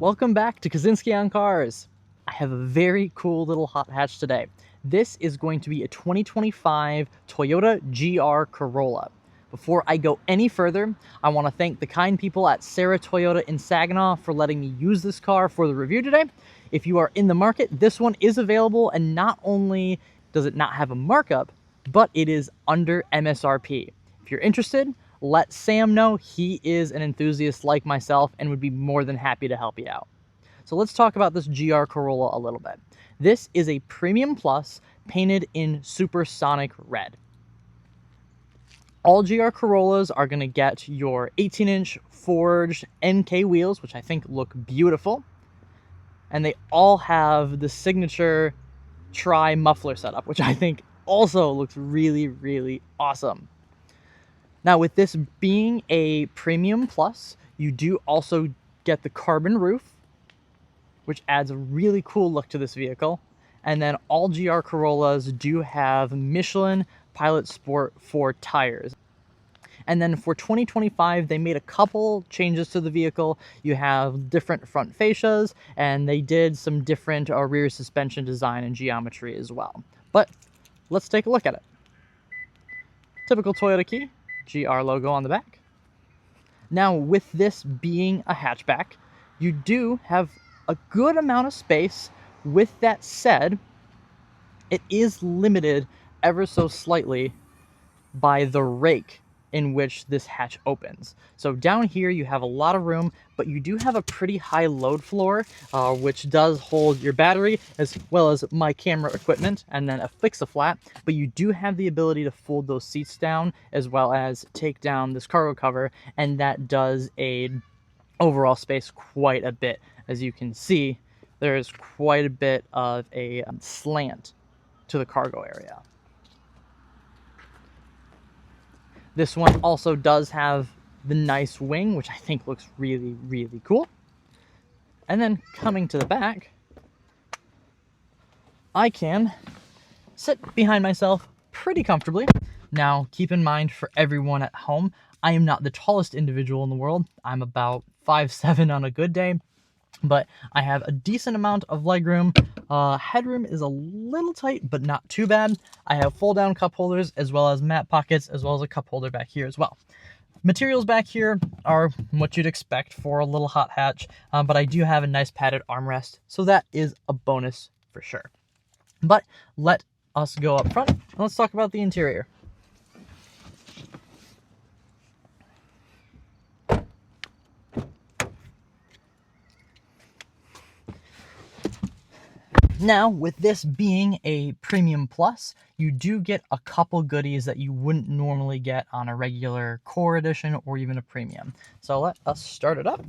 Welcome back to Kaczynski on Cars. I have a very cool little hot hatch today. This is going to be a 2025 Toyota GR Corolla. Before I go any further, I want to thank the kind people at Sarah Toyota in Saginaw for letting me use this car for the review today. If you are in the market, this one is available, and not only does it not have a markup, but it is under MSRP. If you're interested, let Sam know. He is an enthusiast like myself and would be more than happy to help you out. So let's talk about this GR Corolla a little bit. This is a Premium Plus painted in supersonic red. All GR Corollas are going to get your 18-inch forged NK wheels, which I think look beautiful. And they all have the signature tri-muffler setup, which I think also looks really, really awesome. Now, with this being a Premium Plus, you do also get the carbon roof, which adds a really cool look to this vehicle. And then all GR Corollas do have Michelin Pilot Sport 4 tires. And then for 2025, they made a couple changes to the vehicle. You have different front fascias, and they did some different rear suspension design and geometry as well. But let's take a look at it. Typical Toyota key. GR logo on the back. Now, with this being a hatchback, you do have a good amount of space. With that said, it is limited ever so slightly by the rake in which this hatch opens. So down here you have a lot of room, but you do have a pretty high load floor, which does hold your battery as well as my camera equipment, and then a fix-a-flat. But you do have the ability to fold those seats down as well as take down this cargo cover, and that does aid overall space quite a bit. As you can see, there's quite a bit of a slant to the cargo area. This one also does have the nice wing, which I think looks really, really cool. And then coming to the back, I can sit behind myself pretty comfortably. Now, keep in mind, for everyone at home, I am not the tallest individual in the world. I'm about 5'7" on a good day, but I have a decent amount of legroom. Headroom is a little tight, but not too bad. I have fold-down cup holders as well as mat pockets, as well as a cup holder back here as well. Materials back here are what you'd expect for a little hot hatch, but I do have a nice padded armrest, so that is a bonus for sure. But let us go up front and let's talk about the interior. Now, with this being a Premium Plus, you do get a couple goodies that you wouldn't normally get on a regular Core Edition or even a Premium. So let us start it up.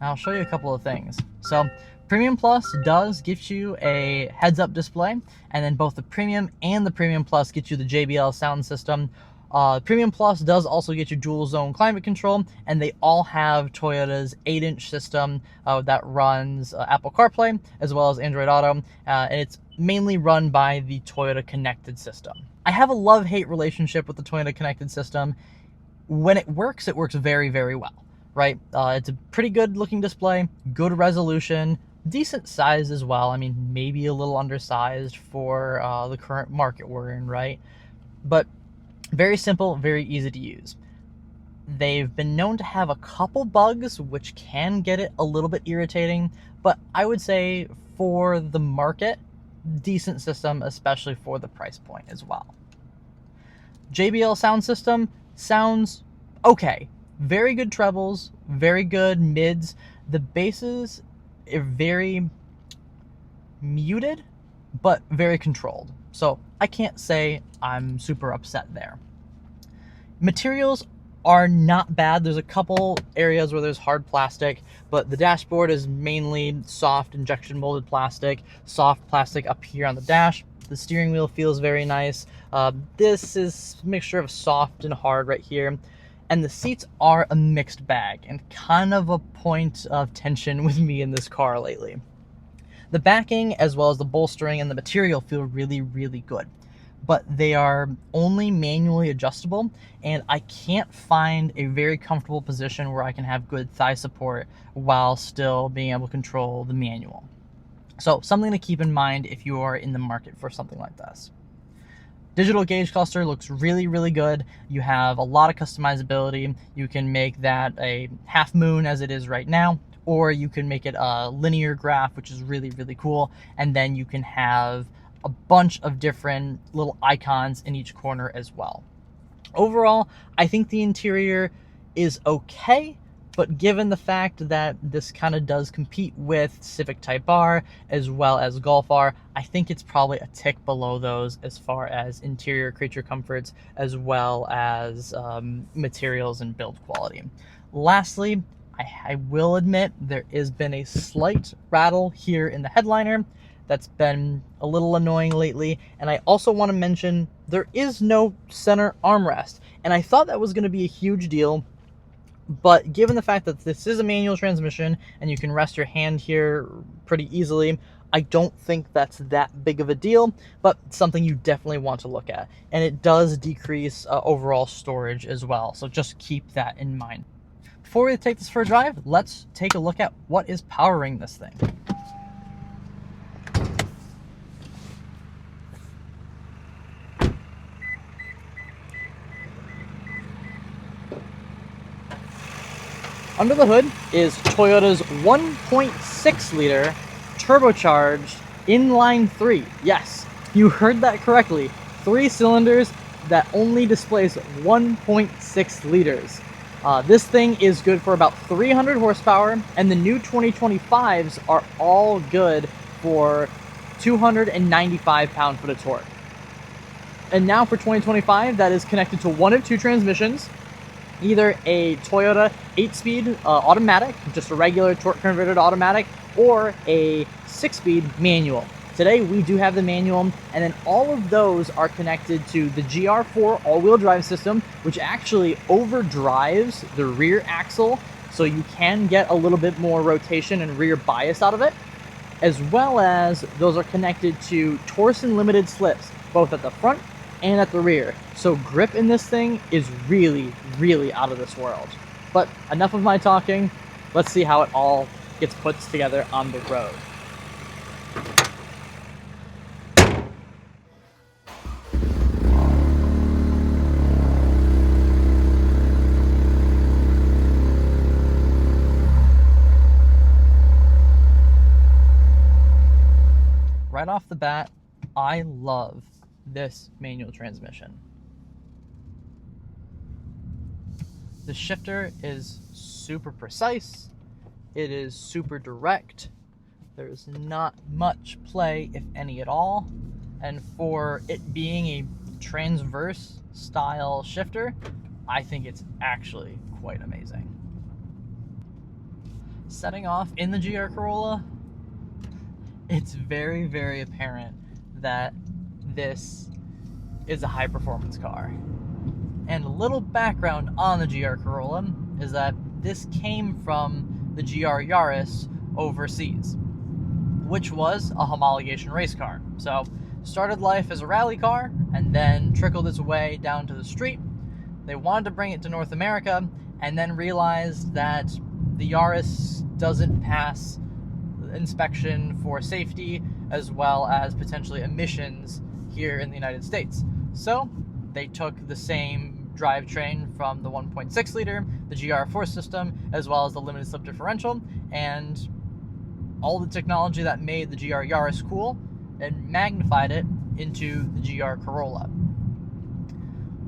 I'll show you a couple of things. So, Premium Plus does give you a heads-up display, and then both the Premium and the Premium Plus get you the JBL sound system. Premium Plus does also get you dual zone climate control, and they all have Toyota's 8-inch system that runs Apple CarPlay as well as Android Auto, and it's mainly run by the Toyota connected system. I have a love-hate relationship with the Toyota connected system. When it works very, very well, right? It's a pretty good looking display, good resolution, decent size as well. I mean, maybe a little undersized for the current market we're in, right? But very simple, very easy to use. They've been known to have a couple bugs which can get it a little bit irritating, but I would say for the market, decent system, especially for the price point as well. JBL sound system sounds okay. Very good trebles, very good mids. The basses are very muted, but very controlled. So I can't say I'm super upset there. Materials are not bad. There's a couple areas where there's hard plastic, but the dashboard is mainly soft injection molded plastic, soft plastic up here on the dash. The steering wheel feels very nice. This is a mixture of soft and hard right here. And the seats are a mixed bag and kind of a point of tension with me in this car lately. The backing as well as the bolstering and the material feel really, really good. but they are only manually adjustable, and I can't find a very comfortable position where I can have good thigh support while still being able to control the manual. So something to keep in mind if you are in the market for something like this. Digital gauge cluster looks really, really good. You have a lot of customizability. You can make that a half moon as it is right now, or you can make it a linear graph, which is really, really cool. And then you can have a bunch of different little icons in each corner as well. Overall, I think the interior is okay, but given the fact that this kind of does compete with Civic Type R as well as Golf R, I think it's probably a tick below those as far as interior creature comforts as well as materials and build quality. Lastly, I will admit there has been a slight rattle here in the headliner that's been a little annoying lately, and I also want to mention there is no center armrest, and I thought that was going to be a huge deal, but given the fact that this is a manual transmission and you can rest your hand here pretty easily, I don't think that's that big of a deal, but something you definitely want to look at, and it does decrease overall storage as well, so just keep that in mind. Before we take this for a drive, let's take a look at what is powering this thing. Under the hood is Toyota's 1.6 liter turbocharged inline 3. Yes, you heard that correctly. 3 cylinders that only displays 1.6 liters. This thing is good for about 300 horsepower, and the new 2025s are all good for 295 pound-foot of torque. And now for 2025, that is connected to one of two transmissions, either a Toyota 8-speed automatic, just a regular torque-converted automatic, or a 6-speed manual. Today, we do have the manual, and then all of those are connected to the GR4 all-wheel drive system, which actually overdrives the rear axle, so you can get a little bit more rotation and rear bias out of it, as well as those are connected to Torsen limited slips, both at the front and at the rear. So grip in this thing is really, really out of this world. But enough of my talking. Let's see how it all gets put together on the road. Right off the bat, I love this manual transmission. The shifter is super precise. It is super direct. There's not much play, if any at all. And for it being a transverse style shifter, I think it's actually quite amazing. Setting off in the GR Corolla, it's very, very apparent that this is a high performance car. And a little background on the GR Corolla is that this came from the GR Yaris overseas, which was a homologation race car. So started life as a rally car and then trickled its way down to the street. They wanted to bring it to North America and then realized that the Yaris doesn't pass inspection for safety as well as potentially emissions here in the United States. So they took the same drivetrain from the 1.6 liter, the GR4 system, as well as the limited slip differential, and all the technology that made the GR Yaris cool and magnified it into the GR Corolla.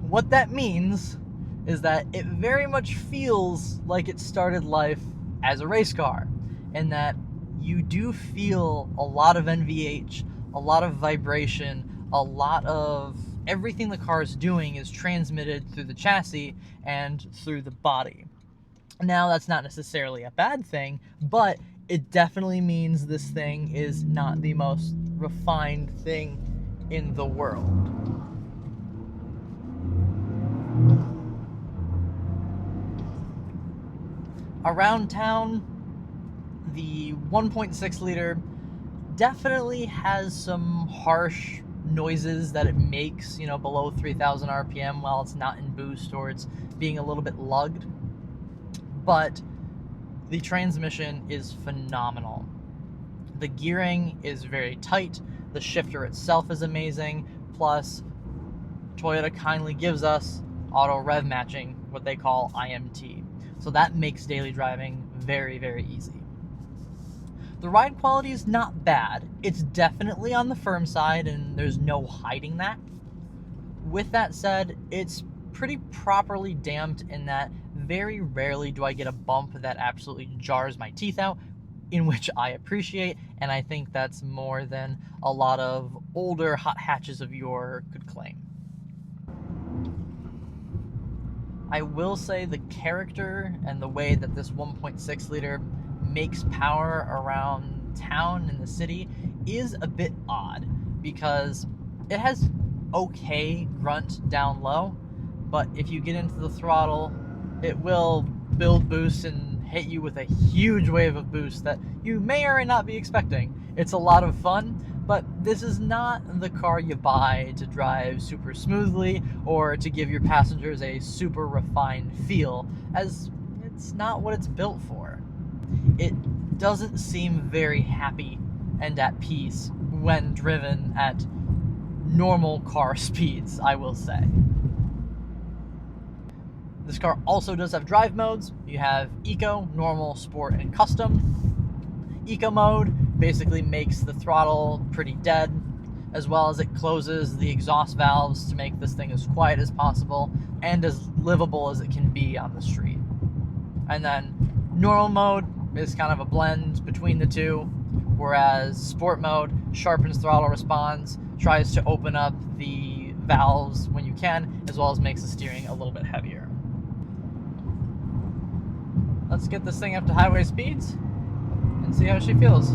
What that means is that it very much feels like it started life as a race car, in that you do feel a lot of NVH, a lot of vibration, a lot of everything the car is doing is transmitted through the chassis and through the body. Now, that's not necessarily a bad thing, but it definitely means this thing is not the most refined thing in the world. Around town, the 1.6 liter definitely has some harsh noises that it makes, you know, below 3,000 RPM while it's not in boost or it's being a little bit lugged. But the transmission is phenomenal. The gearing is very tight. The shifter itself is amazing. Plus, Toyota kindly gives us auto rev matching, what they call IMT. So that makes daily driving very, very easy. The ride quality is not bad. It's definitely on the firm side, and there's no hiding that. With that said, it's pretty properly damped in that very rarely do I get a bump that absolutely jars my teeth out, in which I appreciate, and I think that's more than a lot of older hot hatches of yore could claim. I will say the character and the way that this 1.6 liter makes power around town and the city is a bit odd, because it has okay grunt down low, but if you get into the throttle, it will build boost and hit you with a huge wave of boost that you may or may not be expecting. It's a lot of fun, but this is not the car you buy to drive super smoothly or to give your passengers a super refined feel, as it's not what it's built for. It doesn't seem very happy and at peace when driven at normal car speeds, I will say. This car also does have drive modes. You have Eco, Normal, Sport, and Custom. Eco mode basically makes the throttle pretty dead, as well as it closes the exhaust valves to make this thing as quiet as possible and as livable as it can be on the street. And then Normal mode is kind of a blend between the two, whereas Sport mode sharpens throttle response, tries to open up the valves when you can, as well as makes the steering a little bit heavier. Let's get this thing up to highway speeds and see how she feels.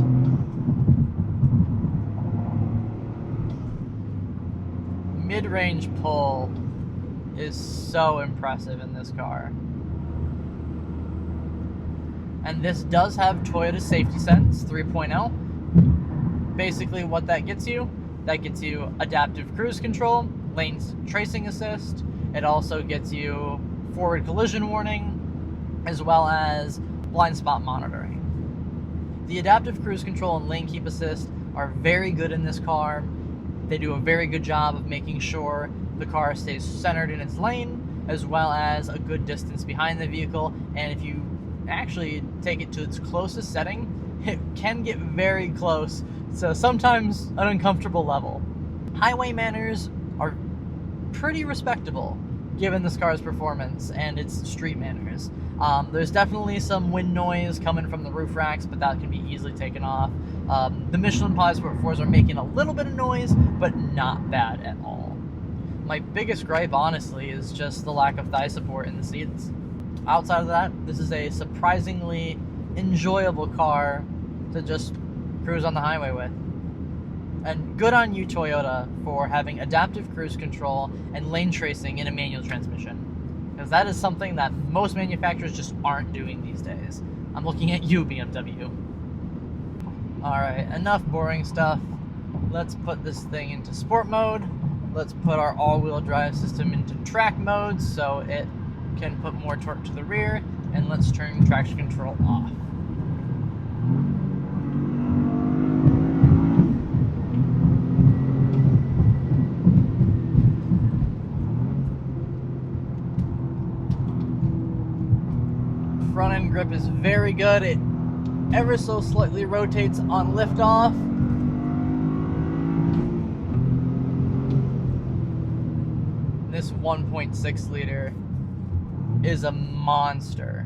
Mid-range pull is so impressive in this car. And this does have Toyota Safety Sense 3.0. Basically what that gets you adaptive cruise control, lane tracing assist. It also gets you forward collision warning, as well as blind spot monitoring. The adaptive cruise control and lane keep assist are very good in this car. They do a very good job of making sure the car stays centered in its lane, as well as a good distance behind the vehicle. And if you actually take it to its closest setting, it can get very close, so sometimes an uncomfortable level. Highway manners are pretty respectable given this car's performance and its street manners. There's definitely some wind noise coming from the roof racks, but that can be easily taken off. The Michelin Pilot Sport 4s are making a little bit of noise, but not bad at all. My biggest gripe, honestly, is just the lack of thigh support in the seats. Outside of that, this is a surprisingly enjoyable car to just cruise on the highway with. And good on you, Toyota, for having adaptive cruise control and lane tracing in a manual transmission, because that is something that most manufacturers just aren't doing these days. I'm looking at you, BMW. Alright, enough boring stuff. Let's put this thing into sport mode. Let's put our all-wheel drive system into track mode so it can put more torque to the rear, and let's turn traction control off. Front end grip is very good. It ever so slightly rotates on liftoff. This 1.6 liter is a monster.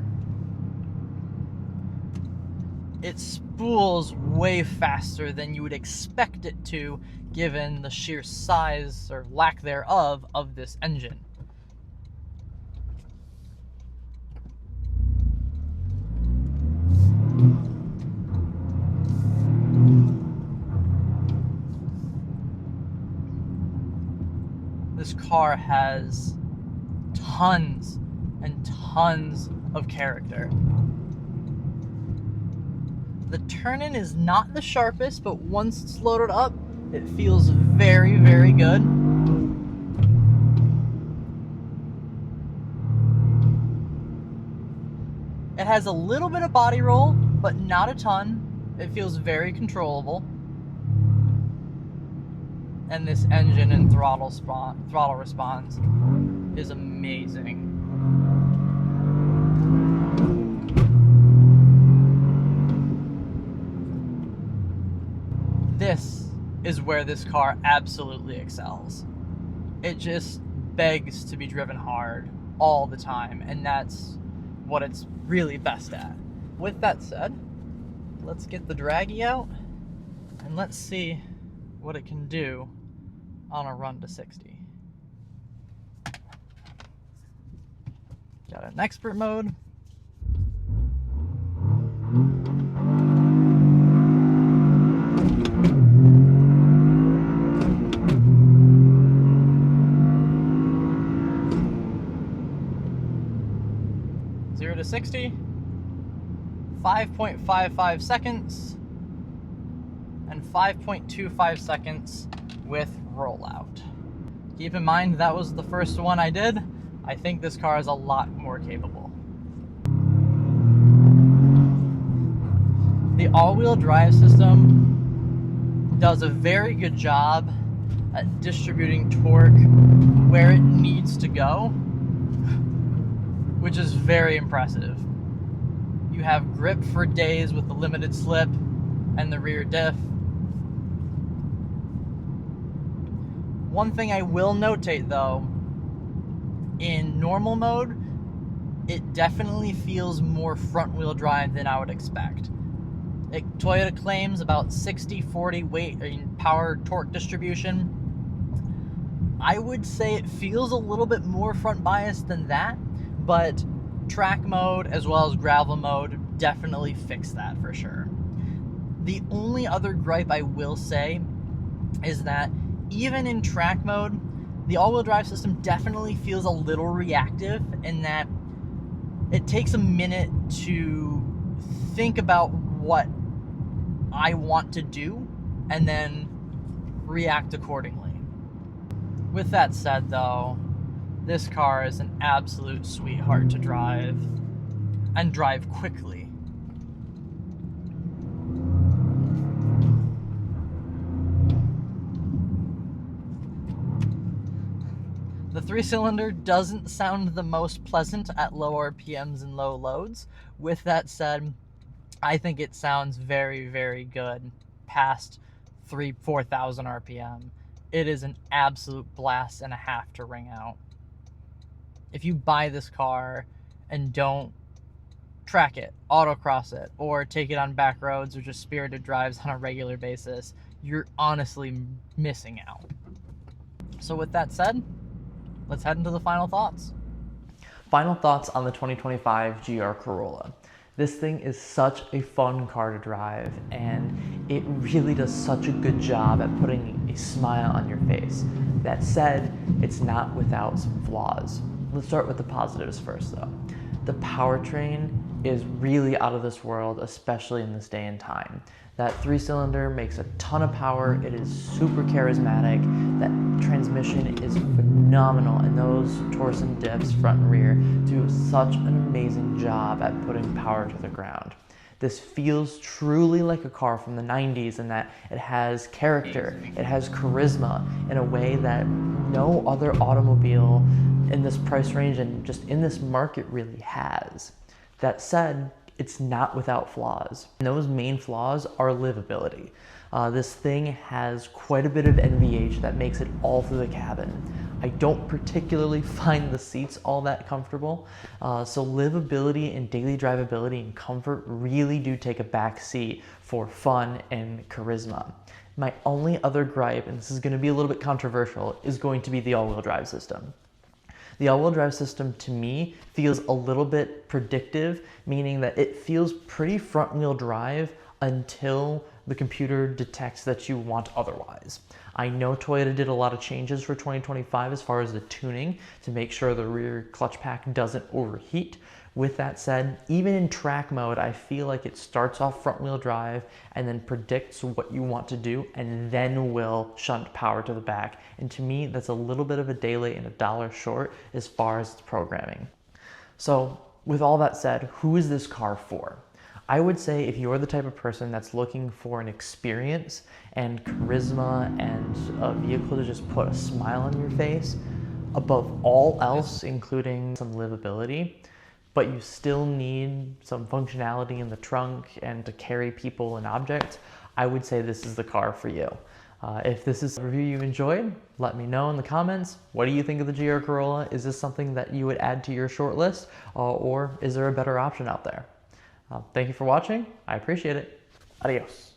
It spools way faster than you would expect it to, given the sheer size or lack thereof of this engine. This car has tons and tons of character. The turn-in is not the sharpest, but once it's loaded up, It feels very, very good. It has a little bit of body roll, but not a ton. It feels very controllable. And this engine and throttle response is amazing. This is where this car absolutely excels. It just begs to be driven hard all the time, and that's what it's really best at. With that said, let's get the draggy out and let's see what it can do on a run to 60. Got an expert mode. To 60, 5.55 seconds, and 5.25 seconds with rollout. Keep in mind that was the first one I did. I think this car is a lot more capable. The all-wheel drive system does a very good job at distributing torque where it needs to go, which is very impressive. You have grip for days with the limited slip and the rear diff. One thing I will notate though, in normal mode, it definitely feels more front wheel drive than I would expect. Toyota claims about 60-40 weight in power torque distribution. I would say it feels a little bit more front biased than that, but track mode as well as gravel mode definitely fix that for sure. The only other gripe I will say is that even in track mode, the all-wheel drive system definitely feels a little reactive in that it takes a minute to think about what I want to do and then react accordingly. With that said though, this car is an absolute sweetheart to drive, and drive quickly. The 3-cylinder doesn't sound the most pleasant at low RPMs and low loads. With that said, I think it sounds very, very good past 4,000 RPM. It is an absolute blast and a half to ring out. If you buy this car and don't track it, autocross it, or take it on back roads or just spirited drives on a regular basis, you're honestly missing out. So with that said, let's head into the final thoughts. Final thoughts on the 2025 GR Corolla. This thing is such a fun car to drive, and it really does such a good job at putting a smile on your face. That said, it's not without some flaws. Let's start with the positives first though. The powertrain is really out of this world, especially in this day and time. That 3-cylinder makes a ton of power. It is super charismatic. That transmission is phenomenal, and those Torsen diffs front and rear do such an amazing job at putting power to the ground. This feels truly like a car from the 90s in that it has character, it has charisma in a way that no other automobile in this price range and just in this market really has. That said, it's not without flaws. And those main flaws are livability. This thing has quite a bit of NVH that makes it all through the cabin. I don't particularly find the seats all that comfortable, so livability and daily drivability and comfort really do take a back seat for fun and charisma. My only other gripe, and this is going to be a little bit controversial, is going to be the all-wheel drive system. The all-wheel drive system, to me, feels a little bit predictive, meaning that it feels pretty front-wheel drive until the computer detects that you want otherwise. I know Toyota did a lot of changes for 2025 as far as the tuning to make sure the rear clutch pack doesn't overheat, With that said, even in track mode, I feel like it starts off front wheel drive and then predicts what you want to do and then will shunt power to the back. And to me, that's a little bit of a day late and $1 short as far as its programming. So with all that said, who is this car for? I would say if you're the type of person that's looking for an experience and charisma and a vehicle to just put a smile on your face, above all else, including some livability, but you still need some functionality in the trunk and to carry people and objects, I would say this is the car for you. If this is a review you enjoyed, let me know in the comments. What do you think of the GR Corolla? Is this something that you would add to your short list, or is there a better option out there? Thank you for watching. I appreciate it. Adios.